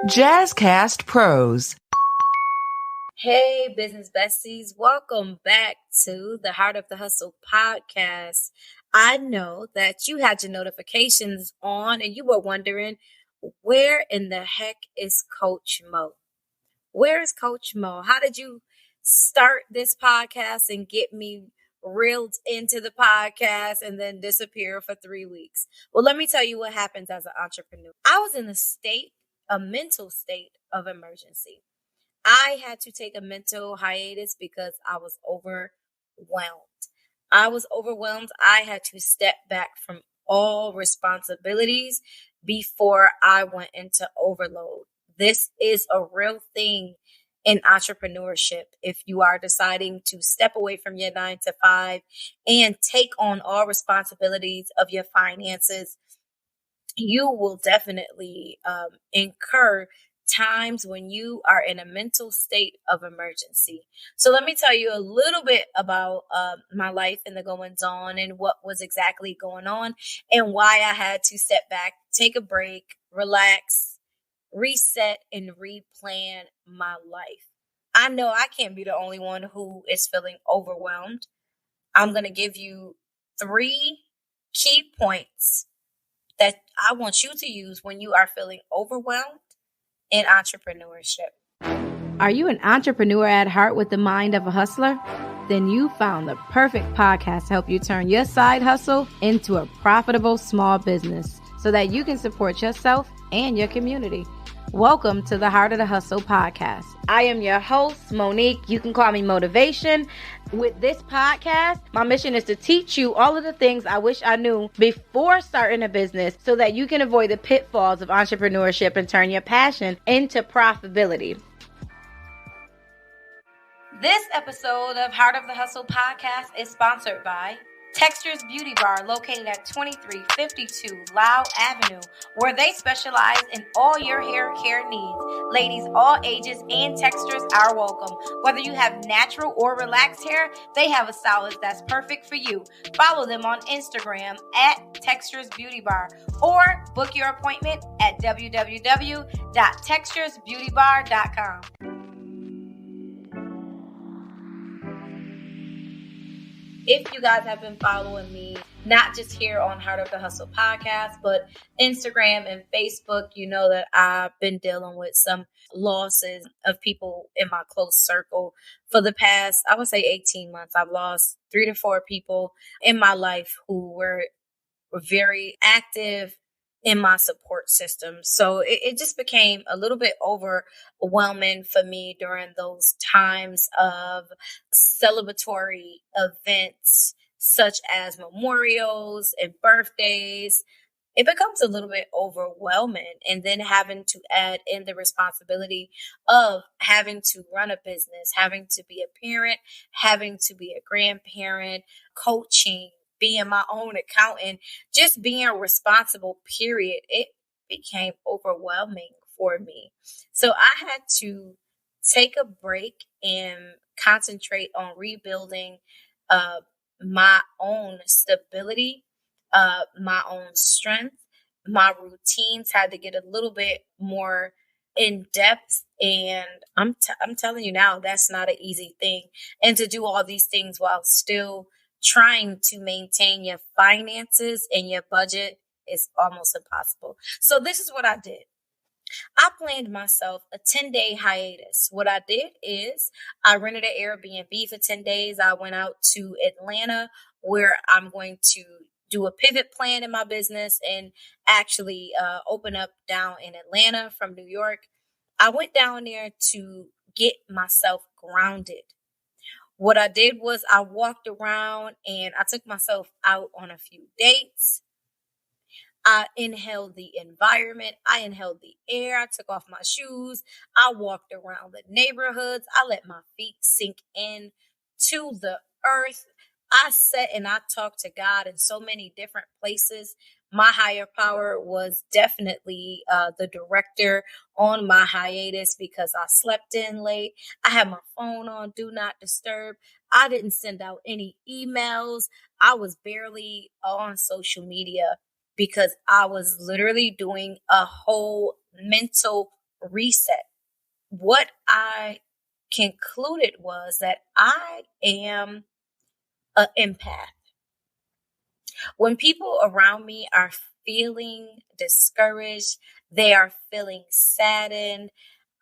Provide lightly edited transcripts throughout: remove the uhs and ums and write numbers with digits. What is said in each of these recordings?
JazzCast Pros. Hey, business besties. Welcome back to the Heart of the Hustle podcast. I know that you had your notifications on and you were wondering, where in the heck is Coach Mo? Where is Coach Mo? How did you start this podcast and get me reeled into the podcast and then disappear for 3 weeks? Well, let me tell you what happens as an entrepreneur. I was in a mental state of emergency. I had to take a mental hiatus because I was overwhelmed. I had to step back from all responsibilities before I went into overload. This is a real thing in entrepreneurship. If you are deciding to step away from your 9 to 5 and take on all responsibilities of your finances, you will definitely incur times when you are in a mental state of emergency. So let me tell you a little bit about my life and the goings on and what was exactly going on and why I had to step back, take a break, relax, reset, and replan my life. I know I can't be the only one who is feeling overwhelmed. I'm going to give you 3 key points that I want you to use when you are feeling overwhelmed in entrepreneurship. Are you an entrepreneur at heart with the mind of a hustler? Then you found the perfect podcast to help you turn your side hustle into a profitable small business so that you can support yourself and your community. Welcome to the Heart of the Hustle podcast. I am your host, Monique. You can call me Motivation. With this podcast, my mission is to teach you all of the things I wish I knew before starting a business so that you can avoid the pitfalls of entrepreneurship and turn your passion into profitability. This episode of Heart of the Hustle podcast is sponsored by Textures Beauty Bar, located at 2352 Lyell Avenue, where they specialize in all your hair care needs. Ladies, all ages and textures are welcome. Whether you have natural or relaxed hair, they have a stylist that's perfect for you. Follow them on Instagram at Textures Beauty Bar or book your appointment at www.texturesbeautybar.com. If you guys have been following me, not just here on Heart of the Hustle podcast, but Instagram and Facebook, you know that I've been dealing with some losses of people in my close circle for the past, I would say 18 months. I've lost 3 to 4 people in my life who were very active in my support system. So it just became a little bit overwhelming for me during those times of celebratory events such as memorials and birthdays. It becomes a little bit overwhelming, and then having to add in the responsibility of having to run a business, having to be a parent, having to be a grandparent, coaching, being my own accountant, just being responsible, period. It became overwhelming for me. So I had to take a break and concentrate on rebuilding my own stability, my own strength. My routines had to get a little bit more in depth, and I'm telling you now, that's not an easy thing. And to do all these things while still trying to maintain your finances and your budget is almost impossible. So this is what I did. I planned myself a 10-day hiatus. What I did is I rented an Airbnb for 10 days. I went out to Atlanta, where I'm going to do a pivot plan in my business and actually open up down in Atlanta from New York. I went down there to get myself grounded. What I did was I walked around and I took myself out on a few dates. I inhaled the environment. I inhaled the air. I took off my shoes. I walked around the neighborhoods. I let my feet sink in to the earth. I sat and I talked to God in so many different places. My higher power was definitely the director on my hiatus because I slept in late. I had my phone on Do Not Disturb. I didn't send out any emails. I was barely on social media because I was literally doing a whole mental reset. What I concluded was that I am an empath. When people around me are feeling discouraged, they are feeling saddened,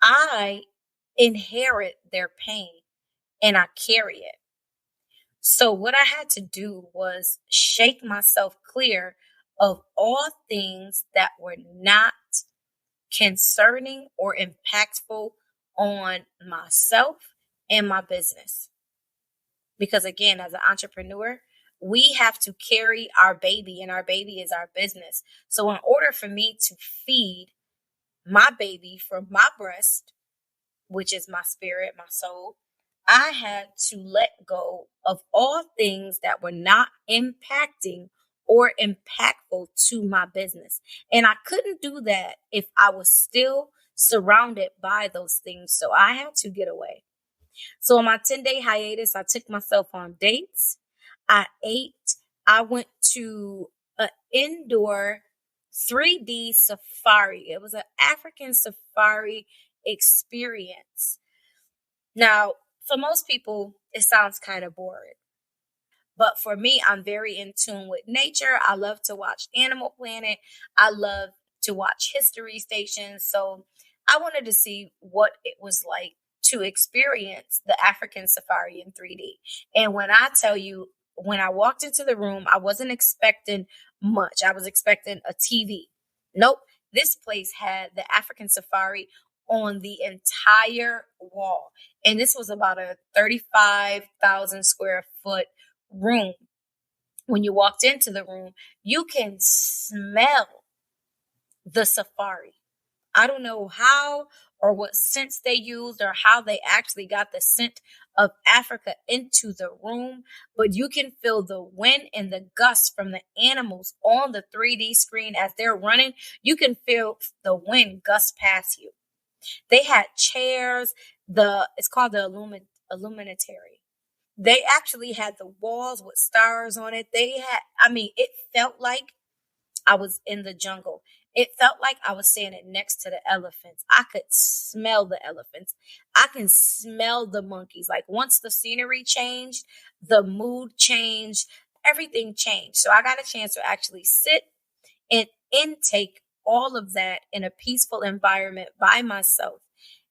I inherit their pain and I carry it. So what I had to do was shake myself clear of all things that were not concerning or impactful on myself and my business. Because again, as an entrepreneur, we have to carry our baby, and our baby is our business. So in order for me to feed my baby from my breast, which is my spirit, my soul, I had to let go of all things that were not impacting or impactful to my business. And I couldn't do that if I was still surrounded by those things. So I had to get away. So on my 10-day hiatus, I took myself on dates. I ate. I went to an indoor 3D safari. It was an African safari experience. Now, for most people, it sounds kind of boring. But for me, I'm very in tune with nature. I love to watch Animal Planet. I love to watch history stations. So I wanted to see what it was like to experience the African safari in 3D. And when I tell you, when I walked into the room, I wasn't expecting much. I was expecting a TV. Nope. This place had the African safari on the entire wall. And this was about a 35,000 square foot room. When you walked into the room, you can smell the safari. I don't know how or what scents they used or how they actually got the scent of Africa into the room, but you can feel the wind and the gusts from the animals on the 3D screen as they're running. You can feel the wind gust past you. They had chairs. It's called the illuminatory. They actually had the walls with stars on it. It felt like I was in the jungle. It felt like I was standing next to the elephants. I could smell the elephants. I can smell the monkeys. Like once the scenery changed, the mood changed, everything changed. So I got a chance to actually sit and intake all of that in a peaceful environment by myself.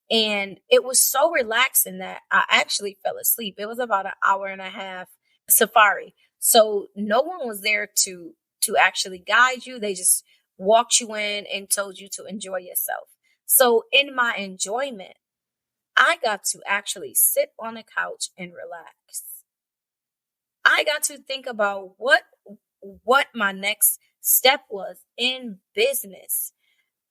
And it was so relaxing that I actually fell asleep. It was about an hour and a half safari. So no one was there to actually guide you. They just walked you in and told you to enjoy yourself. So in my enjoyment, I got to actually sit on the couch and relax. I got to think about what my next step was in business,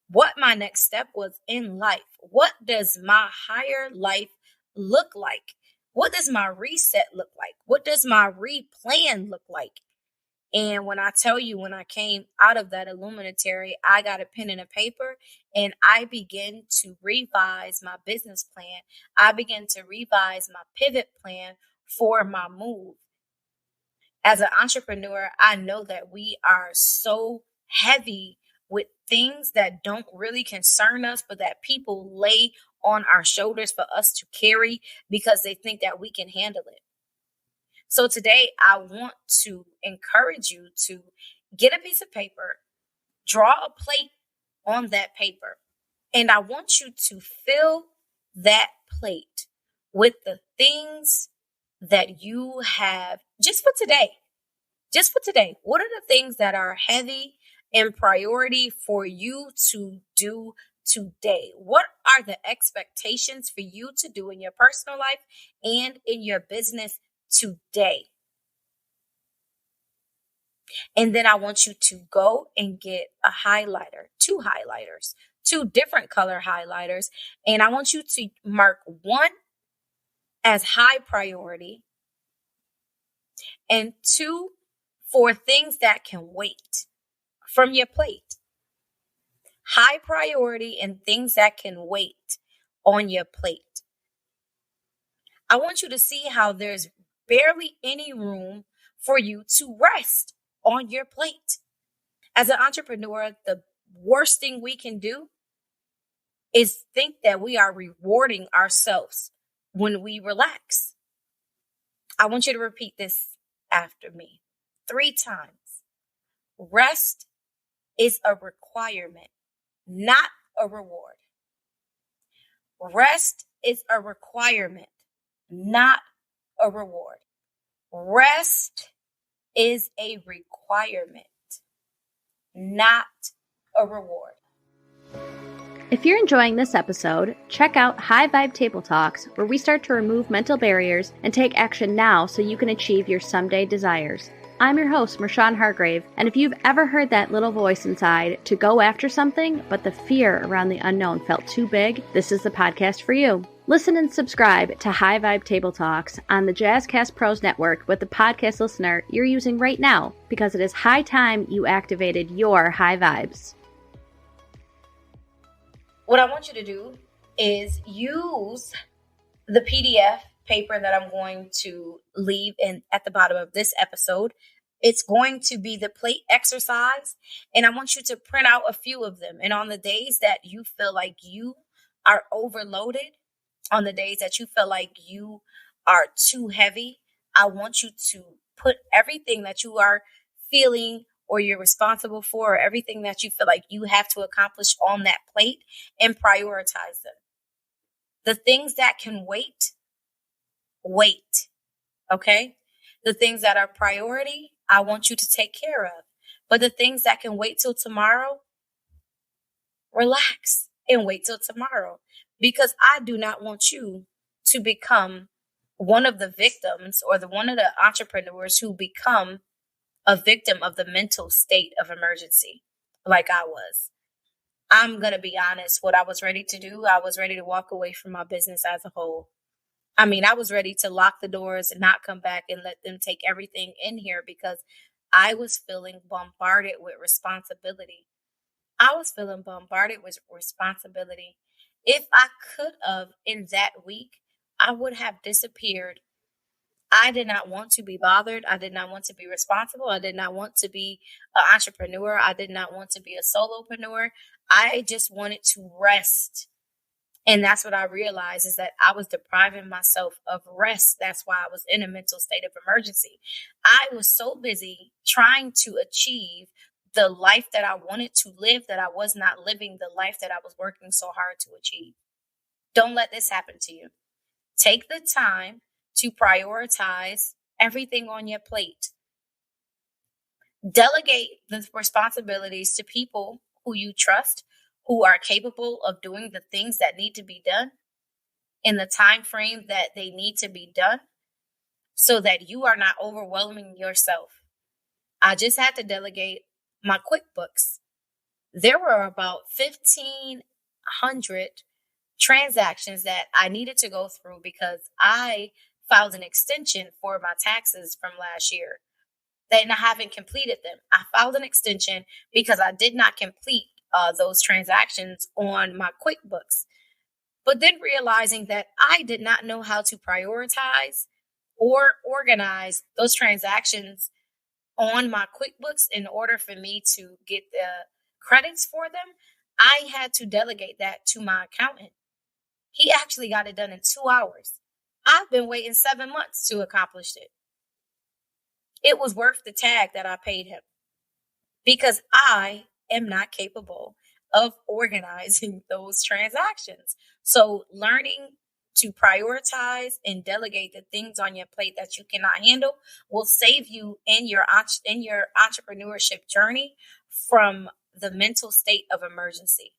what my next step was in life. What does my higher life look like? What does my reset look like? What does my replan look like? And when I tell you, when I came out of that illuminatory, I got a pen and a paper and I began to revise my business plan. I began to revise my pivot plan for my move. As an entrepreneur, I know that we are so heavy with things that don't really concern us, but that people lay on our shoulders for us to carry because they think that we can handle it. So today I want to encourage you to get a piece of paper, draw a plate on that paper, and I want you to fill that plate with the things that you have just for today. Just for today. What are the things that are heavy and priority for you to do today? What are the expectations for you to do in your personal life and in your business today? And then I want you to go and get a highlighter, two different color highlighters. And I want you to mark one as high priority and two for things that can wait from your plate. High priority and things that can wait on your plate. I want you to see how there's barely any room for you to rest on your plate. As an entrepreneur, the worst thing we can do is think that we are rewarding ourselves when we relax. I want you to repeat this after me 3 times. Rest is a requirement, not a reward. Rest is a requirement, not a reward. Rest is a requirement, not a reward. If you're enjoying this episode, check out High Vibe Table Talks, where we start to remove mental barriers and take action now so you can achieve your someday desires. I'm your host, Mershawn Hargrave, and if you've ever heard that little voice inside to go after something, but the fear around the unknown felt too big, this is the podcast for you. Listen and subscribe to High Vibe Table Talks on the JazzCast Pros Network with the podcast listener you're using right now, because it is high time you activated your high vibes. What I want you to do is use the PDF paper that I'm going to leave in at the bottom of this episode. It's going to be the plate exercise, and I want you to print out a few of them. And on the days that you feel like you are overloaded, on the days that you feel like you are too heavy, I want you to put everything that you are feeling or you're responsible for, or everything that you feel like you have to accomplish on that plate, and prioritize them. The things that can wait, okay? The things that are priority, I want you to take care of. But the things that can wait till tomorrow, relax and wait till tomorrow. Because I do not want you to become one of the victims or one of the entrepreneurs who become a victim of the mental state of emergency like I was. I'm going to be honest, what I was ready to do, I was ready to walk away from my business as a whole. I mean, I was ready to lock the doors and not come back and let them take everything in here because I was feeling bombarded with responsibility. If I could have in that week, I would have disappeared. I did not want to be bothered. I did not want to be responsible. I did not want to be an entrepreneur. I did not want to be a solopreneur. I just wanted to rest. And that's what I realized, is that I was depriving myself of rest. That's why I was in a mental state of emergency. I was so busy trying to achieve the life that I wanted to live that I was not living the life that I was working so hard to achieve. Don't let this happen to you. Take the time to prioritize everything on your plate. Delegate the responsibilities to people who you trust, who are capable of doing the things that need to be done in the time frame that they need to be done, so that you are not overwhelming yourself. I just had to delegate my QuickBooks. There were about 1,500 transactions that I needed to go through because I filed an extension for my taxes from last year. And I haven't completed them. I filed an extension because I did not complete those transactions on my QuickBooks. But then realizing that I did not know how to prioritize or organize those transactions on my QuickBooks in order for me to get the credits for them, I had to delegate that to my accountant. He actually got it done in 2 hours. I've been waiting 7 months to accomplish it. It was worth the tag that I paid him because I am not capable of organizing those transactions. So learning to prioritize and delegate the things on your plate that you cannot handle will save you in your entrepreneurship journey from the mental state of emergency.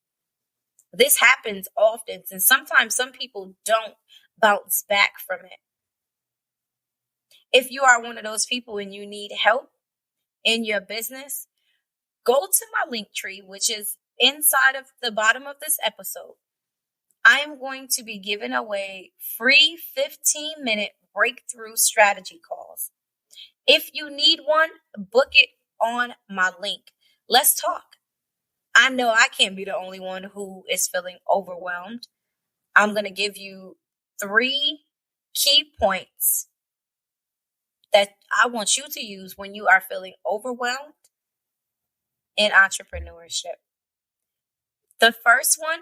This happens often, and sometimes some people don't bounce back from it. If you are one of those people and you need help in your business, go to my link tree, which is inside of the bottom of this episode. I am going to be giving away free 15-minute breakthrough strategy calls. If you need one, book it on my link. Let's talk. I know I can't be the only one who is feeling overwhelmed. I'm going to give you 3 key points that I want you to use when you are feeling overwhelmed in entrepreneurship. The first one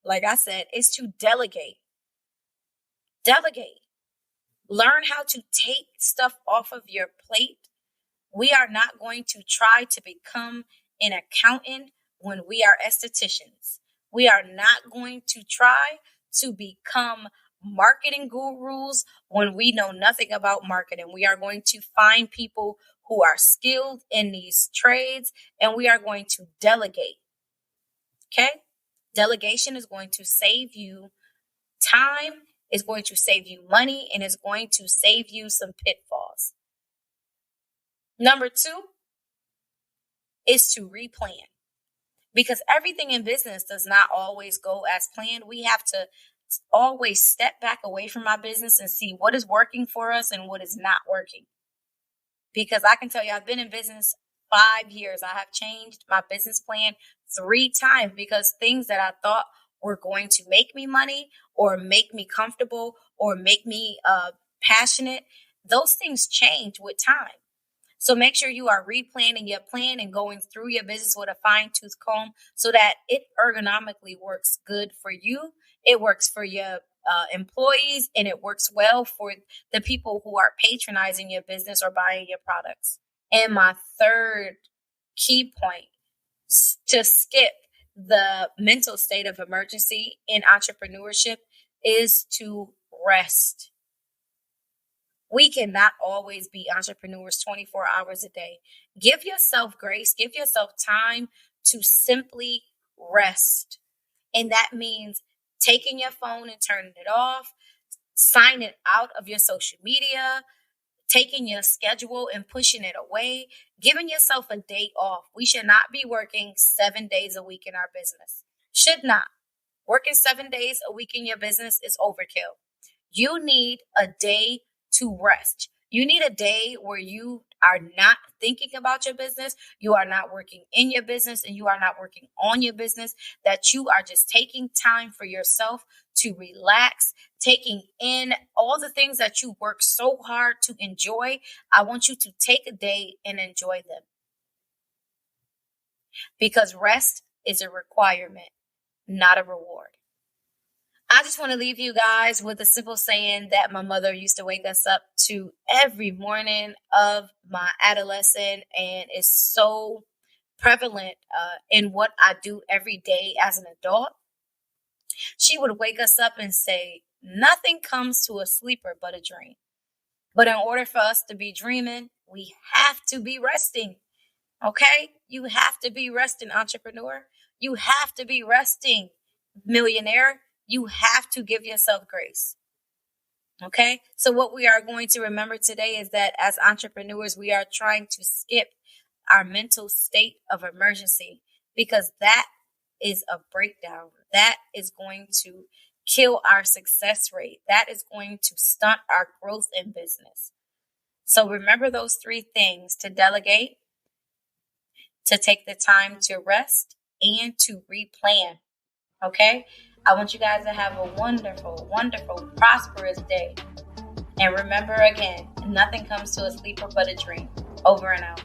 like I said, is to delegate. Delegate. Learn how to take stuff off of your plate. We are not going to try to become an accountant when we are estheticians. We are not going to try to become marketing gurus when we know nothing about marketing. We are going to find people who are skilled in these trades, and we are going to delegate. Okay? Delegation is going to save you time, is going to save you money, and is going to save you some pitfalls. Number 2 is to replan, because everything in business does not always go as planned. We have to always step back away from our business and see what is working for us and what is not working. Because I can tell you, I've been in business 5 years. I have changed my business plan 3 times because things that I thought were going to make me money or make me comfortable or make me passionate, those things change with time. So make sure you are replanning your plan and going through your business with a fine-tooth comb so that it ergonomically works good for you. It works for your employees, and it works well for the people who are patronizing your business or buying your products. And my third key point, to skip the mental state of emergency in entrepreneurship, is to rest. We cannot always be entrepreneurs 24 hours a day. Give yourself grace. Give yourself time to simply rest. And that means taking your phone and turning it off, signing out of your social media, taking your schedule and pushing it away, giving yourself a day off. We should not be working 7 days a week in our business. Should not. Working 7 days a week in your business is overkill. You need a day to rest. You need a day where you are not thinking about your business, you are not working in your business, and you are not working on your business, that you are just taking time for yourself to relax, taking in all the things that you work so hard to enjoy. I want you to take a day and enjoy them. Because rest is a requirement, not a reward. I just want to leave you guys with a simple saying that my mother used to wake us up to every morning of my adolescence, and is so prevalent in what I do every day as an adult. She would wake us up and say, nothing comes to a sleeper but a dream. But in order for us to be dreaming, we have to be resting. Okay? You have to be resting, entrepreneur. You have to be resting, millionaire. You have to give yourself grace. Okay? So what we are going to remember today is that as entrepreneurs, we are trying to skip our mental state of emergency, because that is a breakdown. That is going to kill our success rate. That is going to stunt our growth in business. So remember those 3 things: to delegate, to take the time to rest, and to replan. Okay? I want you guys to have a wonderful, wonderful, prosperous day. And remember again, nothing comes to a sleeper but a dream. Over and out.